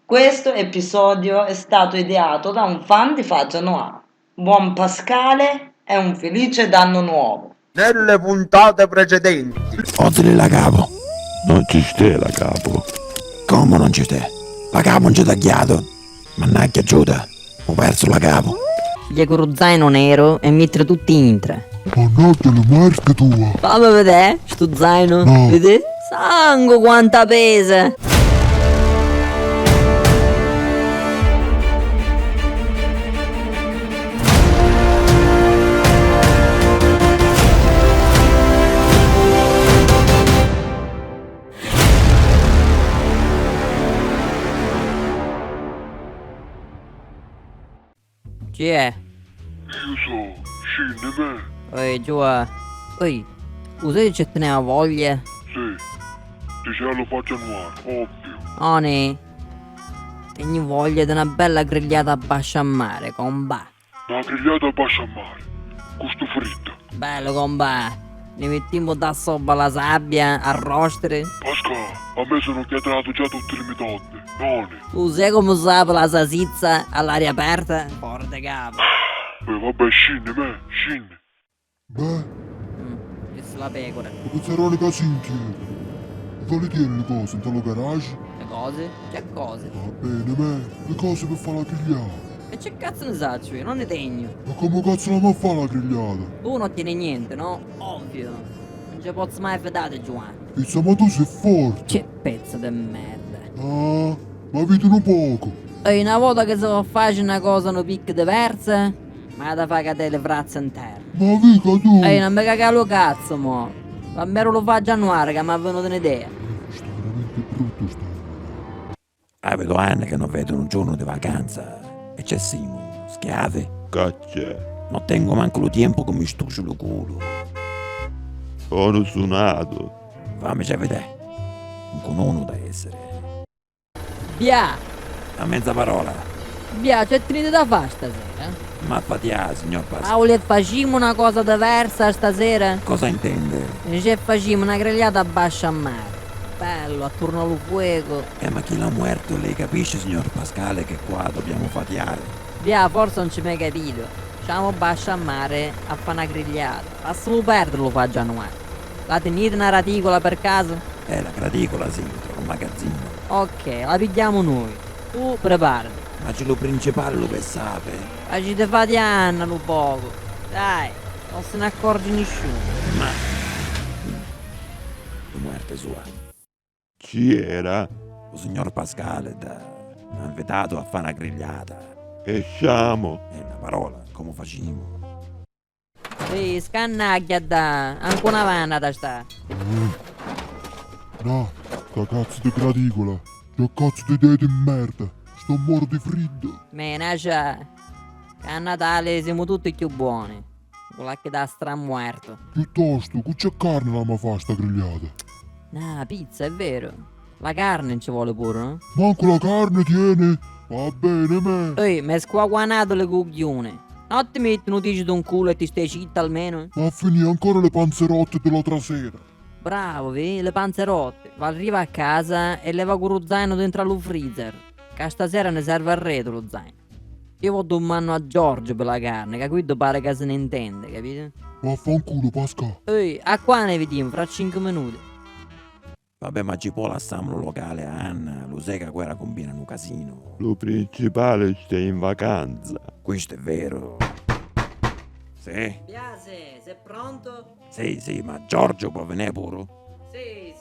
Questo episodio è stato ideato da un fan di Faggia Noir. Buon Pascale e un felice d'anno nuovo. Nelle puntate precedenti. Ozzili la capo. Non ci stai la capo. Come non ci stai? La capo non ci tagliato. Mannaggia Giuda, ho perso la capo. Gli con lo zaino nero e mettere tutti in tre. Mannaggia la marca tua. Fammi vedere, sto zaino. No. Vedi? Sangue quanta pesa. Chi è? Io so, scendi me. Oi, Giua. Oi, usa che ci teneva voglia. Sì, ti c'è lo faccia noir, ovvio. Oni, tengo voglia di una bella grigliata a basciammare, comba. Una grigliata a basso a mare, gusto fritto. Bello, comba. Ne mettiamo da sopra la sabbia, a rostere. Pasca, a me sono chiatrato già tutte le mie donne, noni. Tu sai come usava la salsiccia all'aria aperta? Forte capo. Vabbè, scendi me, scendi. Beh, Questa è la pecora. lo pizzerone così in chiesa. Dove tieni le cose? In tale garage? Le cose? Che cose? Va bene me, le cose per fare la grigliata. E che cazzo ne saccio io? Non ne tengo. Ma come cazzo la ma fa la grigliata? Tu non tieni niente, no? Ovvio. Non ci posso mai fidare, Giovanni. Pizza, ma tu sei forte. Che pezzo di merda. Ah, ma vedono poco. E una volta che si fa fare una cosa una picca diversa, ma da fare cadere le braccia in terra. Ma mica tu. Ehi, non mi cagare lo cazzo, mo. Ma mero lo fa già Januare che mi è venuta un'idea. Sta veramente brutto sta. Vedo anni che non vedo un giorno di vacanza. E c'è Simo, schiave. Caccia, Non tengo manco lo tempo che mi stucio lo culo. sono suonato. Fammi vedere. Un conono da essere. Via! A mezza parola. Via, c'è finito da fare stasera? Ma fatia, signor Pasquale. Paolo, facciamo una cosa diversa stasera? Cosa intende? Ci facciamo una grigliata a basciammare. Bello, attorno allo fuoco. Ma chi l'ha muerto, lei capisce, signor Pasquale, che qua dobbiamo fatiare? Via, forse non ci mai capito. Facciamo basciammare a fare una grigliata. Passiamo perderlo fa Januare. La tenete una raticola per caso? La graticola, sì, un magazzino. Ok, la pigliamo noi. Tu preparati. Ma c'è lo principale lo che sape. Ma ci te fate anno un poco. Dai, non se ne accorge nessuno. Ma... La muerte sua. Chi era? Lo signor Pasquale mi ha invitato a fare una grigliata. E sciamo. È una parola, come facciamo? Sì, scannaglia da. Anche una vanna da sta. No, sta cazzo di graticola. Che cazzo di idea di merda. Sto morto di freddo. Menaccia. Che a Natale siamo tutti più buoni. Quella che da stramuerto. Piuttosto, che c'è carne la ma fa sta grigliata? No, pizza, è vero. La carne ci vuole pure, no? Manco la carne tiene. Va bene me. Ehi, mi hai squaguanato le cucchione. Non ti metti notizie di un culo e ti stai zitta almeno? Ma finì ancora le panzerotte dell'altra sera. Bravo, vedi, le panzerotte. Va arriva a casa e leva con lo zaino dentro allo freezer. Che stasera ne serve al reto lo zaino. Io vado un manno a Giorgio per la carne, che qui pare che se ne intende, capito? Vaffanculo, Pasca. Ehi, a qua ne vediamo, fra 5 minuti. Vabbè, ma ci può l'assamblo locale a Anna, lo sai che quella combina un casino. Lo principale stai in vacanza. Questo è vero. Sì? Piace, sei pronto? Sì, ma Giorgio può venire pure? Sì.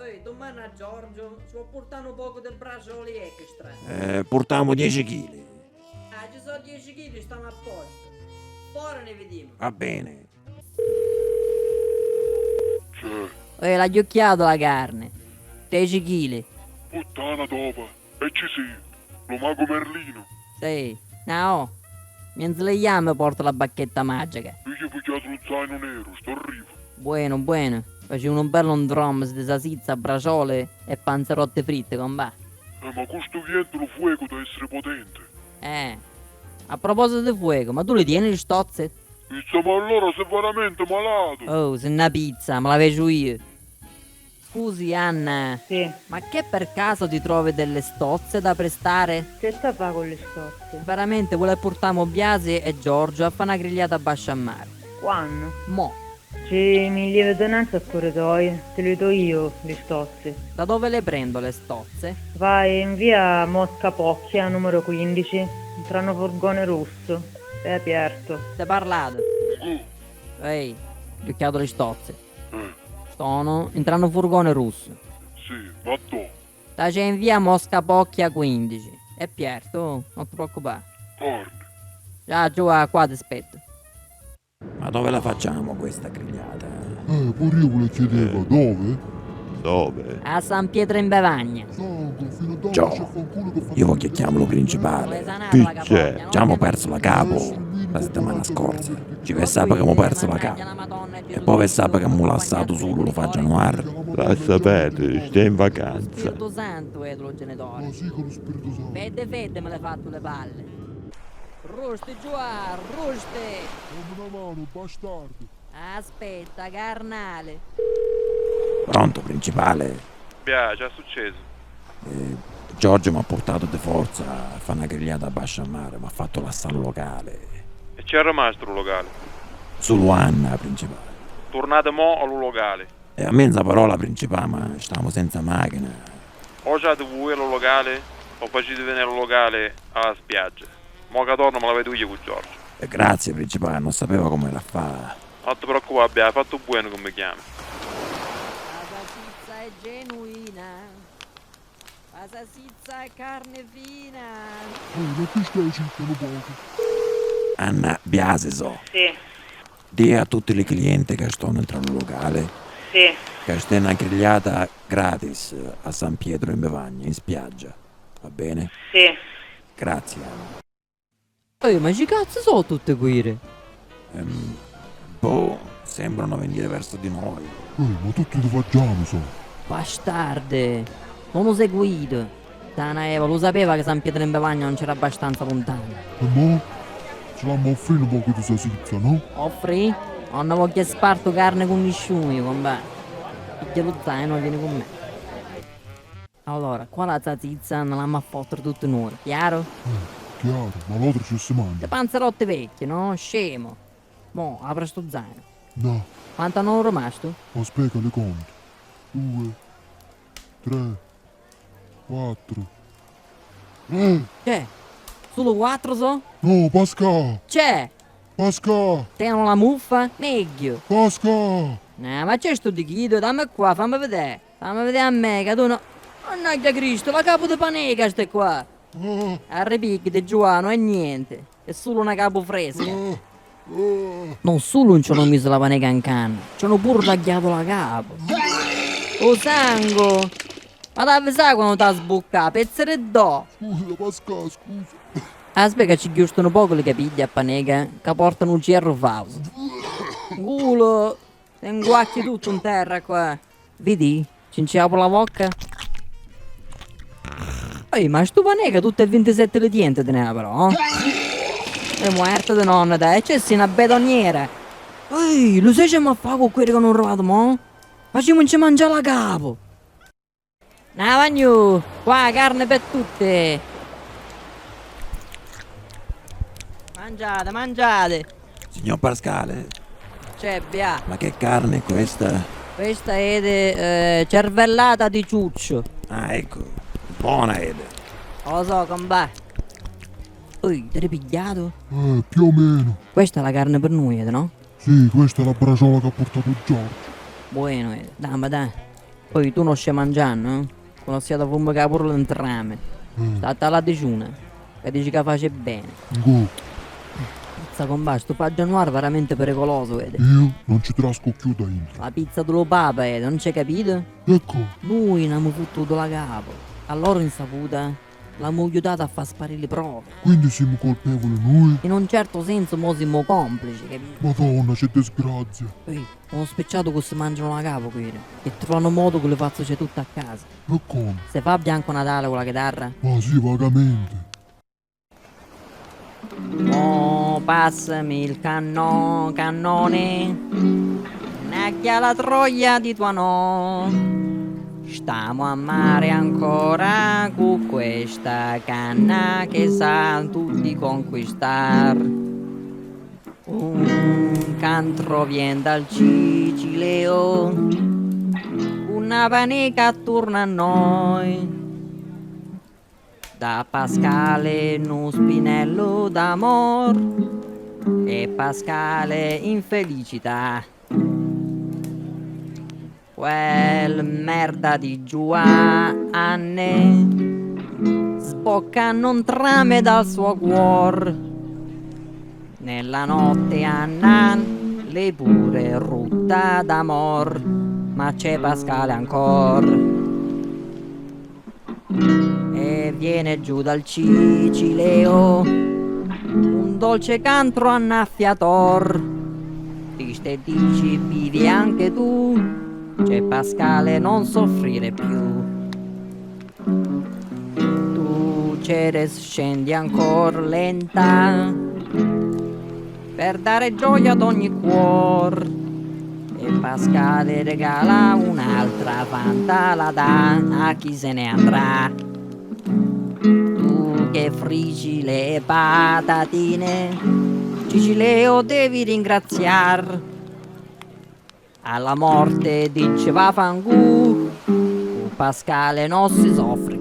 Ehi, domani a Giorgio ci può portare un poco di braccioli extra. Portiamo 10 kg. Ah, ci sono 10 kg, stanno a posto. Ora ne vediamo. Va bene. C'è, Ehi, l'ha ghiocchiato la carne. 10 kg. puttana dopa. E ci sì, lo mago Merlino. Sì. No. Mentre le llame porta la bacchetta magica. Io gli ho pigliato lo zaino nero, sto arrivo. Buono. Facevo un bello drum di salsiccia, braciole e panzerotte fritte, com'è? Ma questo vento lo fuoco deve essere potente. A proposito di fuoco, ma tu le tieni le stozze? Pizza, ma allora sei veramente malato. Oh, se una pizza, me la faccio io. Scusi Anna, Sì, ma che per caso ti trovi delle stozze da prestare? che sta a fare con le stozze? Veramente vuole portare Biasi e Giorgio a fare una grigliata a Basciammare. Quando? Mo, C'è mi lieve tenenza al corridoio, te le do io le stozze. da dove le prendo le stozze? Vai in via Mosca Pocchia, numero 15, entrano furgone rosso, è aperto. Te parlate? Ehi, gli ho chiesto le stozze. Sono entrando furgone russo. Sì, ma dove? Da c'è in via Mosca Pocchia 15. È Pierto, non ti preoccupare. Carne. Già, giù, qua ti aspetto. Ma dove la facciamo questa grigliata? Pure io le chiedevo, dove? Dove? A San Pietro in Bevagna. Sangue, fino a dove Gio, c'è fanculo che fa... io voglio chiamarlo principale. Vuole sanare la capogna, no? Ci abbiamo perso la capo la settimana scorsa. Ci ve sapere che abbiamo perso la capo. E poi ve sapere che abbiamo lasciato solo lo facciano ar. La sapete, stai in vacanza. Spirito Santo è lo genitore. Ma sì, con lo Spirito Santo. Fede me le fatto le palle. Ruste giù, ruste. Dammi una mano, bastardo. Aspetta, carnale. Pronto, principale? Bia, già successo. Giorgio mi ha portato di forza a fare una grigliata a Basciammare, mi ha fatto la sala locale. E c'è rimasto il locale. Solo Anna, principale. Tornate mo al locale. E a mezza parola, principale, ma stiamo senza macchina. O già di voi al locale, o facete venire al locale alla spiaggia. Mo che torno me la vedo io con Giorgio. E grazie, principale, non sapeva come la fa. Non ti preoccupare, Bia, hai fatto buono come mi chiami. La salsiccia è genuina. La salsiccia è carne fina. Ma che stai zittano poco? Anna, Biasi so. Sì, Dì a tutti i clienti che stanno entrando al locale sì, che c'è una grigliata gratis a San Pietro in Bevagna, in spiaggia. Va bene? sì. Grazie, Anna. Ehi, ma ci cazzo sono tutte quire? Sembrano venire verso di noi. Ma tutti li facciamo, so. Bastarde. Non lo seguito. Tana Eva lo sapeva che San Pietro in Bevagna non c'era abbastanza lontano. E mo? Ce l'hanno offrito un po' di salsiccia, no? Offri? Non voglio sparto carne con nessuno, io, compà. Piglia lo zaino e vieni con me. Allora, qua la salsiccia non l'abbiamo a fottere tutti noi, chiaro? Chiaro, ma l'altro ci si Le mangia. panzerotte vecchie, no? Scemo. Mo, apri sto zaino. No, Quanto hanno rimasto? aspetta, le conto. 2, 3, 4. C'è. Solo 4 so? No, Pasca! C'è. Pasca! Tenono la muffa? Meglio. Pasca! No, ma c'è sto di chito, dammi qua, fammi vedere. Fammi vedere a me, che tu no... Mannaggia Cristo, la capo di panega ste qua. Ah, Arripicchi di Giuano e niente. È solo una capo fresca. ah. Non solo non ci hanno messo la panega in canna, ci hanno pure tagliato la capo. Oh sangue! Ma dove sai quando t'ha sboccato? Pezzere do! Scusa, Pasca, scusa. Aspetta che ci giustano poco le capiglie a panega, che portano un cerro fauso. Culo! Te inguacchi tutto in terra qua. Vedi? Ci inciapo la bocca. Ehi, ma sto panega tutte e 27 le diente te ne ha però, È muerto di nonna, dai, c'è una betoniera. Ehi, lo sai che mi fa con quelli che non ho trovato, mo? Facciamo ci mangiare la capo. Navagnu, qua carne per tutte. Mangiate, mangiate. Signor Pascale, C'è, bia. ma che carne è questa? Questa è cervellata di ciuccio. Ah, ecco, buona Ede. Lo so, compà. Ui, ti hai pigliato? Più o meno. Questa è la carne per noi, no? Sì, questa è la braciola che ha portato Giorgio. Buono, dai. Poi tu non stai mangiando, eh? Sono stato a fumare pure l'entrame. State alla digiuna. Che dici che face bene. Go. Pizza con basto, paggia noir veramente pericoloso, vedi? Io non ci trasco più da dentro. La pizza dello papa, vedi? Non c'hai capito? Ecco, Noi ne abbiamo fottuto la capo. Allora insaputa, l'abbiamo aiutato a far sparire le prove. quindi siamo colpevoli noi? In un certo senso mo siamo complici, capito? Madonna, c'è disgrazia. Poi, ho specciato che si mangiano la capo, qui. E trovano modo che le faccio c'è tutta a casa. E come? Se fa Bianco Natale con la chitarra, Ma sì, vagamente. mo passami il cannone. Nacchia la troia di tua no. Stiamo a mare ancora con questa canna che sa tutti conquistar. Un cantro vien dal Cicileo, una panica attorno a noi. Da Pascale un spinello d'amor e Pascale in felicità. Quel merda di Giovanni sbocca un trame dal suo cuor. Nella notte Annan le pure rutta d'amor, ma c'è Pascale ancora. E viene giù dal Cicileo un dolce cantro annaffiator. Triste dici vivi anche tu, c'è Pascale non soffrire più. Tu Ceres scendi ancora lenta per dare gioia ad ogni cuor. E Pascale regala un'altra fanta, la dà a chi se ne andrà. Tu che frigi le patatine, Cicileo devi ringraziar. Alla morte diceva Fangù, con Pascale non si soffre